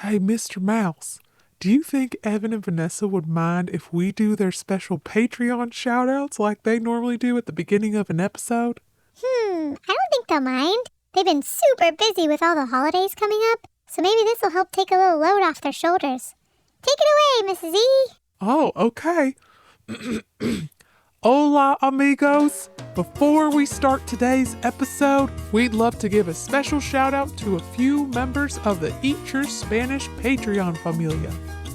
Hey, Mr. Mouse, do you think Evan and Vanessa would mind if we do their special Patreon shout-outs like they normally do at the beginning of an episode? I don't think they'll mind. They've been super busy with all the holidays coming up, so maybe this will help take a little load off their shoulders. Take it away, Mrs. E. Oh, okay. Hola, amigos! Before we start today's episode, we'd love to give a special shout out to a few members of the Eat Your Spanish Patreon familia.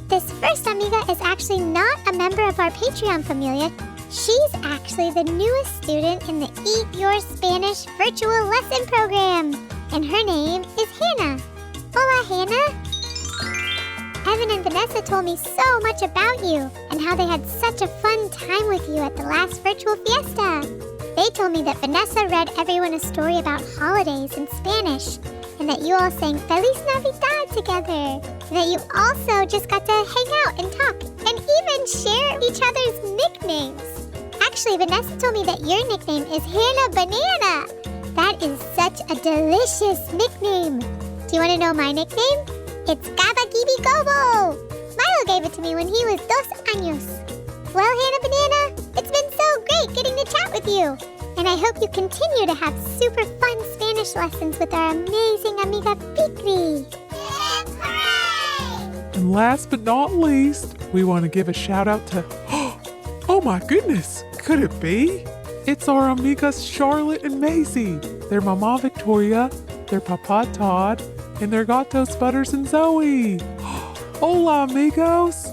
This first amiga is actually not a member of our Patreon familia. She's actually the newest student in the Eat Your Spanish virtual lesson program, and her name is Hannah. Hola, Hannah! Evan and Vanessa told me so much about you and how they had such a fun time with you at the last virtual fiesta. They told me that Vanessa read everyone a story about holidays in Spanish and that you all sang Feliz Navidad together and that you also just got to hang out and talk and even share each other's nicknames. Actually, Vanessa told me that your nickname is Hannah Banana. That is such a delicious nickname. Do you want to know my nickname? It's Gaba Gibi Gobo! Milo gave it to me when he was 2 años. Well, Hannah Banana, it's been so great getting to chat with you. And I hope you continue to have super fun Spanish lessons with our amazing amiga Fikri. And last but not least, we want to give a shout out to... Oh my goodness! Could it be? It's our amigas Charlotte and Maisie. Their mama Victoria, their papa Todd, and their gatos Butters and Zoe. Hola, amigos!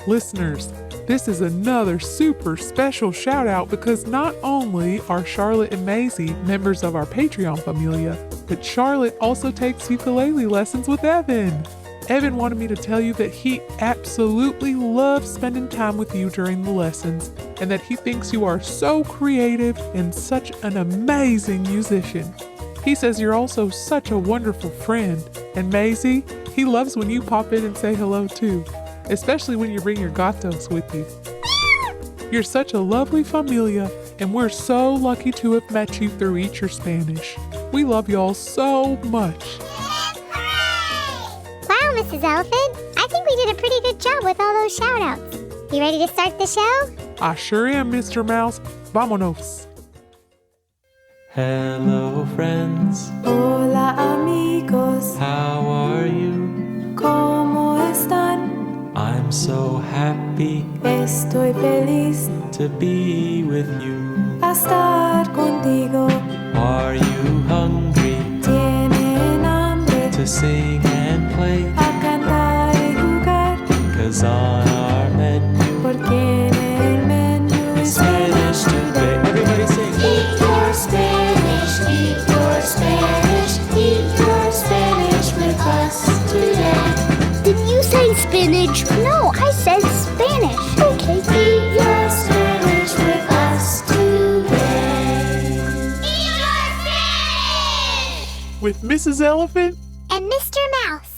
Listeners, this is another super special shout out because not only are Charlotte and Maisie members of our Patreon familia, but Charlotte also takes ukulele lessons with Evan. Evan wanted me to tell you that he absolutely loves spending time with you during the lessons and that he thinks you are so creative and such an amazing musician. He says you're also such a wonderful friend. And Maisie, he loves when you pop in and say hello too, especially when you bring your gatos with you. You're such a lovely familia, and we're so lucky to have met you through Eat Your Spanish. We love y'all so much. Wow, Mrs. Elephant, I think we did a pretty good job with all those shout-outs. You ready to start the show? I sure am, Mr. Mouse. Vámonos. Hello friends, Hola amigos, how are you? ¿cómo están? I'm so happy Estoy feliz to be with you. a estar contigo. Are you hungry ¿Tienen hambre? to sing and play? A cantar y jugar, 'Cause on our menu, porque en el menú es Spanish today. Everybody sing. Eat your Spanish, eat your Spanish, eat your Spanish with us today. Did you say spinach? No, I said Spanish. Okay. Eat your Spanish with us today. Eat your Spanish! With Mrs. Elephant, And Mr. Mouse.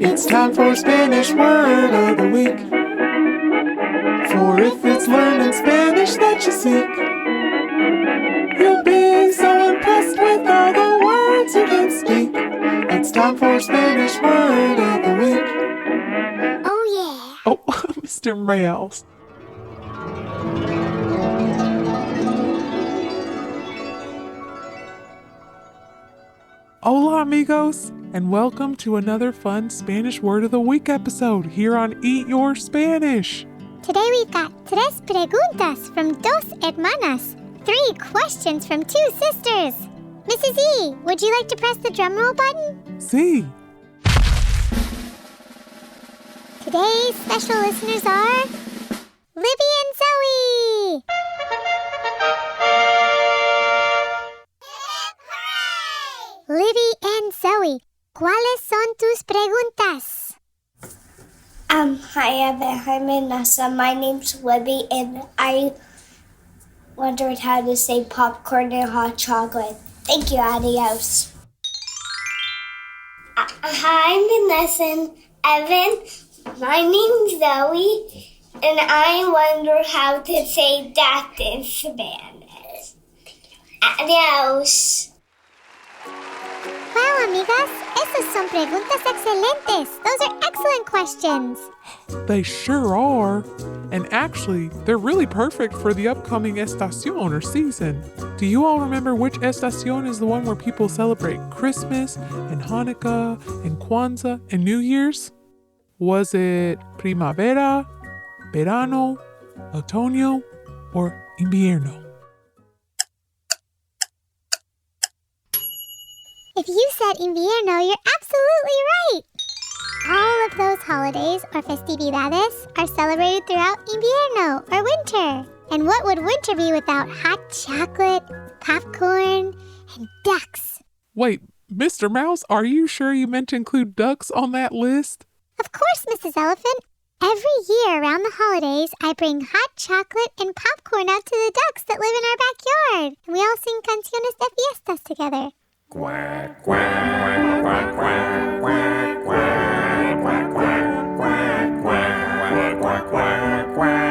it's time for Spanish Word of the Week. For if it's learning Spanish that you seek, you'll be so impressed with all the words you can speak. It's time for Spanish Word of the Week. Oh, yeah. Oh, Mr. Mouse. Hola, amigos, and welcome to another fun Spanish Word of the Week episode here on Eat Your Spanish. Today we've got tres preguntas from dos hermanas. 3 questions from 2 sisters. Mrs. E, would you like to press the drum roll button? Sí. Today's special listeners are Libby and Zoe. Libby and Zoe, ¿cuáles son tus preguntas? Hi, Evan. Hi, Vanessa. My name's Libby, and I wondered how to say popcorn and hot chocolate. Thank you. Adios. Hi, Vanessa and Evan. My name's Zoe, and I wonder how to say that in Spanish. Adios. Esas son preguntas excelentes. Those are excellent questions. They sure are. And actually, they're really perfect for the upcoming estación or season. Do you all remember which estación is the one where people celebrate Christmas and Hanukkah and Kwanzaa and New Year's? Was it primavera, verano, otoño, or invierno? If you said invierno, you're absolutely right. All of those holidays or festividades are celebrated throughout invierno or winter. And what would winter be without hot chocolate, popcorn, and ducks? Wait, Mr. Mouse, are you sure you meant to include ducks on that list? Of course, Mrs. Elephant. Every year around the holidays, I bring hot chocolate and popcorn out to the ducks that live in our backyard. And we all sing canciones de fiestas together. Quack, quack, quack, quack, quack, quack, quack, quack, quack, quack, quack, quack, quack, quack,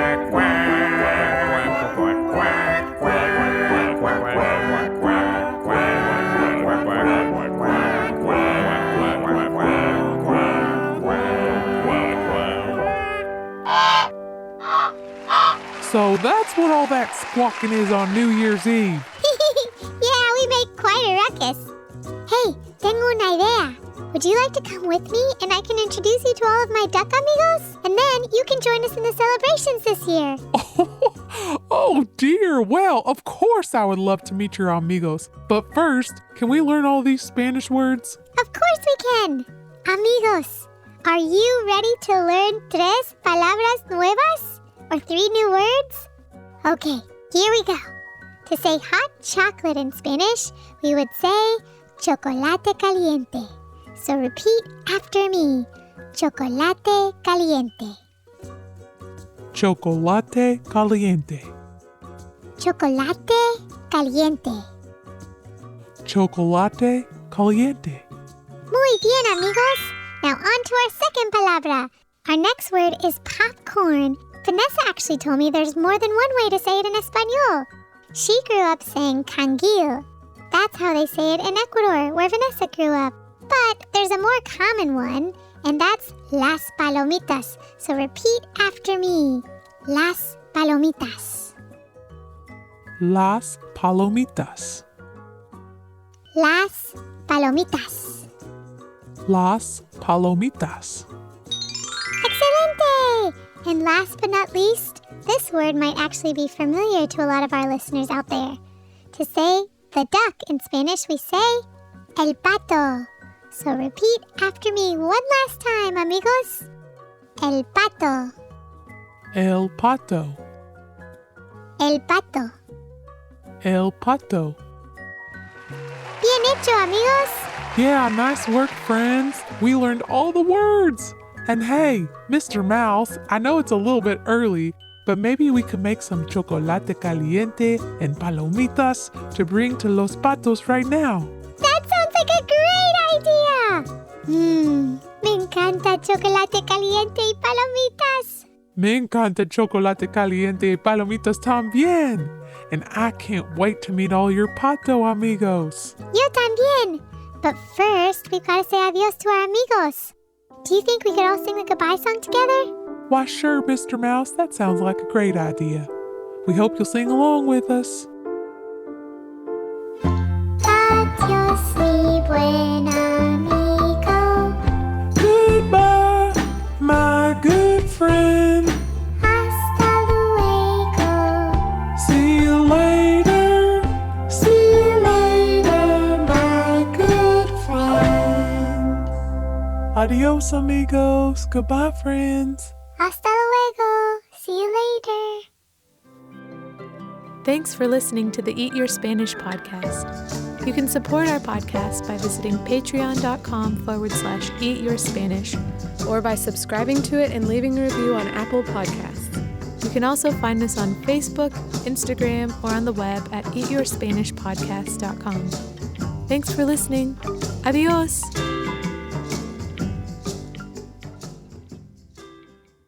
So that's what all that squawking is on New Year's Eve. Yeah, we make quite a ruckus. Hey, tengo una idea. Would you like to come with me and I can introduce you to all of my duck amigos? And then you can join us in the celebrations this year. Oh dear, well, of course I would love to meet your amigos. But first, can we learn all these Spanish words? Of course we can. Amigos, are you ready to learn tres palabras nuevas? Or 3 new words? Okay, here we go. To say hot chocolate in Spanish, we would say chocolate caliente. So repeat after me. Chocolate caliente. Chocolate caliente. Chocolate caliente. Chocolate caliente. Muy bien, amigos. Now on to our second palabra. Our next word is popcorn. Vanessa actually told me there's more than one way to say it in Espanol. She grew up saying canguil. That's how they say it in Ecuador, where Vanessa grew up. But there's a more common one, and that's las palomitas. So repeat after me. Las palomitas. Las palomitas. Las palomitas. Las palomitas. Excelente! And last but not least, this word might actually be familiar to a lot of our listeners out there. To say the duck in Spanish, we say el pato. So repeat after me one last time, amigos. El pato. El pato. El pato. El pato. Bien hecho, amigos. Yeah, nice work, friends. We learned all the words. And hey, Mr. Mouse, I know it's a little bit early, but maybe we could make some chocolate caliente and palomitas to bring to Los Patos right now. That sounds like a great idea. Me encanta chocolate caliente y palomitas. Me encanta chocolate caliente y palomitas también. And I can't wait to meet all your pato amigos. Yo también. But first, we've got to say adios to our amigos. Do you think we could all sing the goodbye song together? Why sure, Mr. Mouse, that sounds like a great idea. We hope you'll sing along with us. Adios, mi buen amigo. Goodbye, my good friend. Hasta luego. See you later. See you later, my good friend. Adios, amigos. Goodbye, friends. Hasta luego. See you later. Thanks for listening to the Eat Your Spanish podcast. You can support our podcast by visiting patreon.com/eatyourspanish or by subscribing to it and leaving a review on Apple Podcasts. You can also find us on Facebook, Instagram, or on the web at eatyourspanishpodcast.com. Thanks for listening. Adios!